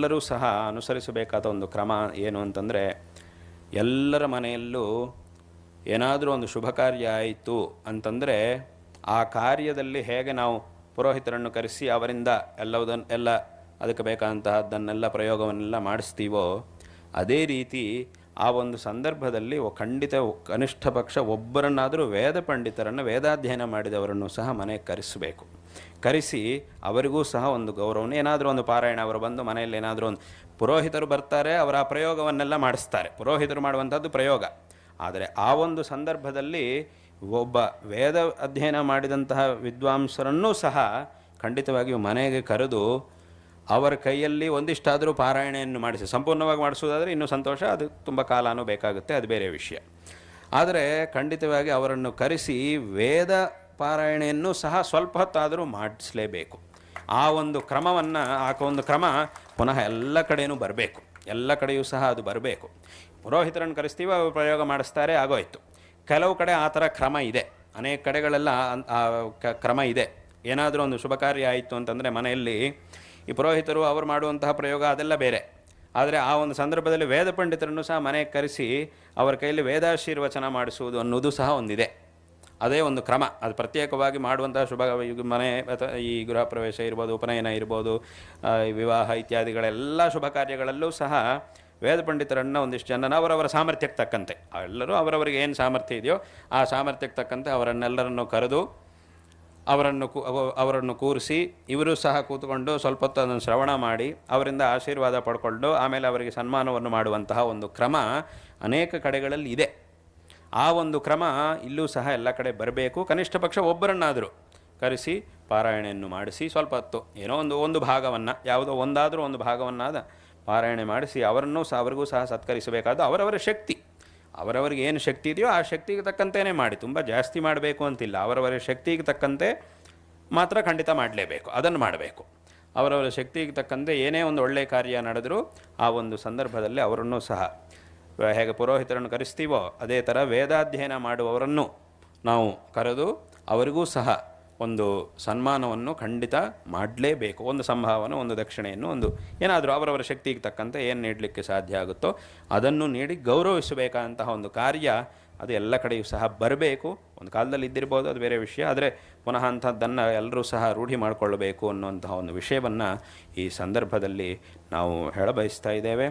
ನಾವೆಲ್ಲರೂ ಸಹ ಅನುಸರಿಸಬೇಕಾದ ಒಂದು ಕ್ರಮ ಏನು ಅಂತಂದರೆ, ಎಲ್ಲರ ಮನೆಯಲ್ಲೂ ಏನಾದರೂ ಒಂದು ಶುಭ ಕಾರ್ಯ ಆಯಿತು ಅಂತಂದರೆ ಆ ಕಾರ್ಯದಲ್ಲಿ ಹೇಗೆ ನಾವು ಪುರೋಹಿತರನ್ನು ಕರೆಸಿ ಅವರಿಂದ ಎಲ್ಲ ಅದಕ್ಕೆ ಬೇಕಾದಂತಹದ್ದನ್ನೆಲ್ಲ ಪ್ರಯೋಗವನ್ನೆಲ್ಲ ಮಾಡಿಸ್ತೀವೋ, ಅದೇ ರೀತಿ ಆ ಒಂದು ಸಂದರ್ಭದಲ್ಲಿ ಖಂಡಿತ ಕನಿಷ್ಠ ಪಕ್ಷ ಒಬ್ಬರನ್ನಾದರೂ ವೇದ ಪಂಡಿತರನ್ನು, ವೇದಾಧ್ಯಯನ ಮಾಡಿದವರನ್ನು ಸಹ ಮನೆಗೆ ಕರೆಸಬೇಕು. ಕರೆಸಿ ಅವರಿಗೂ ಸಹ ಒಂದು ಗೌರವನ, ಏನಾದರೂ ಒಂದು ಪಾರಾಯಣ, ಅವರು ಬಂದು ಮನೆಯಲ್ಲಿ ಏನಾದರೂ ಒಂದು ಪುರೋಹಿತರು ಬರ್ತಾರೆ, ಅವರ ಆ ಪ್ರಯೋಗವನ್ನೆಲ್ಲ ಮಾಡಿಸ್ತಾರೆ. ಪುರೋಹಿತರು ಮಾಡುವಂಥದ್ದು ಪ್ರಯೋಗ. ಆದರೆ ಆ ಒಂದು ಸಂದರ್ಭದಲ್ಲಿ ಒಬ್ಬ ವೇದ ಅಧ್ಯಯನ ಮಾಡಿದಂತಹ ವಿದ್ವಾಂಸರನ್ನೂ ಸಹ ಖಂಡಿತವಾಗಿಯೂ ಮನೆಗೆ ಕರೆದು ಅವರ ಕೈಯಲ್ಲಿ ಒಂದಿಷ್ಟಾದರೂ ಪಾರಾಯಣೆಯನ್ನು ಮಾಡಿಸಿ, ಸಂಪೂರ್ಣವಾಗಿ ಮಾಡಿಸೋದಾದರೆ ಇನ್ನೂ ಸಂತೋಷ, ಅದು ತುಂಬ ಕಾಲನೂ ಬೇಕಾಗುತ್ತೆ, ಅದು ಬೇರೆ ವಿಷಯ. ಆದರೆ ಖಂಡಿತವಾಗಿ ಅವರನ್ನು ಕರೆಸಿ ವೇದ ಪಾರಾಯಣೆಯನ್ನು ಸಹ ಸ್ವಲ್ಪ ಹೊತ್ತಾದರೂ ಮಾಡಿಸಲೇಬೇಕು. ಆ ಒಂದು ಕ್ರಮವನ್ನು, ಆ ಒಂದು ಕ್ರಮ ಪುನಃ ಎಲ್ಲ ಕಡೆಯೂ ಬರಬೇಕು, ಎಲ್ಲ ಕಡೆಯೂ ಸಹ ಅದು ಬರಬೇಕು. ಪುರೋಹಿತರನ್ನು ಕರೆಸ್ತೀವಿ, ಅವರು ಪ್ರಯೋಗ ಮಾಡಿಸ್ತಾರೆ, ಆಗೋಯ್ತು. ಕೆಲವು ಕಡೆ ಆ ಥರ ಕ್ರಮ ಇದೆ, ಅನೇಕ ಕಡೆಗಳೆಲ್ಲ ಕ್ರಮ ಇದೆ. ಏನಾದರೂ ಒಂದು ಶುಭ ಕಾರ್ಯ ಆಯಿತು ಅಂತಂದರೆ ಮನೆಯಲ್ಲಿ ಈ ಪುರೋಹಿತರು ಅವರು ಮಾಡುವಂತಹ ಪ್ರಯೋಗ ಅದೆಲ್ಲ ಬೇರೆ. ಆದರೆ ಆ ಒಂದು ಸಂದರ್ಭದಲ್ಲಿ ವೇದ ಪಂಡಿತರನ್ನು ಸಹ ಮನೆಗೆ ಕರೆಸಿ ಅವರ ಕೈಯಲ್ಲಿ ವೇದಾಶೀರ್ವಚನ ಮಾಡಿಸುವುದು ಅನ್ನೋದು ಸಹ ಒಂದಿದೆ. ಅದೇ ಒಂದು ಕ್ರಮ. ಅದು ಪ್ರತ್ಯೇಕವಾಗಿ ಮಾಡುವಂತಹ ಶುಭ ಮನೆ ಅಥವಾ ಈ ಗೃಹ ಪ್ರವೇಶ ಇರ್ಬೋದು, ಉಪನಯನ ಇರ್ಬೋದು, ವಿವಾಹ ಇತ್ಯಾದಿಗಳೆಲ್ಲ ಶುಭ ಕಾರ್ಯಗಳಲ್ಲೂ ಸಹ ವೇದ ಪಂಡಿತರನ್ನು ಒಂದಿಷ್ಟು ಜನನ ಅವರವರ ಸಾಮರ್ಥ್ಯಕ್ಕೆ ತಕ್ಕಂತೆ, ಎಲ್ಲರೂ ಅವರವರಿಗೆ ಏನು ಸಾಮರ್ಥ್ಯ ಇದೆಯೋ ಆ ಸಾಮರ್ಥ್ಯಕ್ಕೆ ತಕ್ಕಂತೆ ಅವರನ್ನೆಲ್ಲರನ್ನು ಕರೆದು ಅವರನ್ನು ಕೂರಿಸಿ ಇವರು ಸಹ ಕೂತ್ಕೊಂಡು ಸ್ವಲ್ಪ ಹೊತ್ತು ಅದನ್ನು ಶ್ರವಣ ಮಾಡಿ ಅವರಿಂದ ಆಶೀರ್ವಾದ ಪಡ್ಕೊಂಡು ಆಮೇಲೆ ಅವರಿಗೆ ಸನ್ಮಾನವನ್ನು ಮಾಡುವಂತಹ ಒಂದು ಕ್ರಮ ಅನೇಕ ಕಡೆಗಳಲ್ಲಿ ಇದೆ. ಆ ಒಂದು ಕ್ರಮ ಇಲ್ಲೂ ಸಹ ಎಲ್ಲ ಕಡೆ ಬರಬೇಕು. ಕನಿಷ್ಠ ಪಕ್ಷ ಒಬ್ಬರನ್ನಾದರೂ ಕರೆಸಿ ಪಾರಾಯಣೆಯನ್ನು ಮಾಡಿಸಿ ಸ್ವಲ್ಪ ಹೊತ್ತು ಏನೋ ಒಂದು ಭಾಗವನ್ನು, ಯಾವುದೋ ಒಂದಾದರೂ ಒಂದು ಭಾಗವನ್ನಾದ ಪಾರಾಯಣೆ ಮಾಡಿಸಿ ಅವರಿಗೂ ಸಹ ಸತ್ಕರಿಸಬೇಕಾದ ಅವರವರ ಶಕ್ತಿ, ಅವರವರಿಗೆ ಏನು ಶಕ್ತಿ ಇದೆಯೋ ಆ ಶಕ್ತಿಗೆ ತಕ್ಕಂತೆಯೇ ಮಾಡಿ. ತುಂಬ ಜಾಸ್ತಿ ಮಾಡಬೇಕು ಅಂತಿಲ್ಲ, ಅವರವರ ಶಕ್ತಿಗೆ ತಕ್ಕಂತೆ ಮಾತ್ರ ಖಂಡಿತ ಮಾಡಲೇಬೇಕು, ಅದನ್ನು ಮಾಡಬೇಕು. ಅವರವರ ಶಕ್ತಿಗೆ ತಕ್ಕಂತೆ ಏನೇ ಒಂದು ಒಳ್ಳೆಯ ಕಾರ್ಯ ನಡೆದರೂ ಆ ಒಂದು ಸಂದರ್ಭದಲ್ಲಿ ಅವರನ್ನು ಸಹ ಹೇಗೆ ಪುರೋಹಿತರನ್ನು ಕರೆಸ್ತೀವೋ ಅದೇ ಥರ ವೇದಾಧ್ಯಯನ ಮಾಡುವವರನ್ನು ನಾವು ಕರೆದು ಅವರಿಗೂ ಸಹ ಒಂದು ಸನ್ಮಾನವನ್ನು ಖಂಡಿತ ಮಾಡಲೇಬೇಕು. ಒಂದು ಸಂಭಾವನೆ, ಒಂದು ದಕ್ಷಿಣೆಯನ್ನು, ಒಂದು ಏನಾದರೂ ಅವರವರ ಶಕ್ತಿಗೆ ತಕ್ಕಂತೆ ಏನು ನೀಡಲಿಕ್ಕೆ ಸಾಧ್ಯ ಆಗುತ್ತೋ ಅದನ್ನು ನೀಡಿ ಗೌರವಿಸಬೇಕಂತಹ ಒಂದು ಕಾರ್ಯ ಅದು ಎಲ್ಲ ಕಡೆಯೂ ಸಹ ಬರಬೇಕು. ಒಂದು ಕಾಲದಲ್ಲಿ ಇದ್ದಿರ್ಬೋದು, ಅದು ಬೇರೆ ವಿಷಯ. ಆದರೆ ಪುನಃ ಅಂಥದ್ದನ್ನು ಎಲ್ಲರೂ ಸಹ ರೂಢಿ ಮಾಡಿಕೊಳ್ಳಬೇಕು ಅನ್ನುವಂತಹ ಒಂದು ವಿಷಯವನ್ನು ಈ ಸಂದರ್ಭದಲ್ಲಿ ನಾವು ಹೇಳಬಯಸ್ತಾ ಇದ್ದೇವೆ.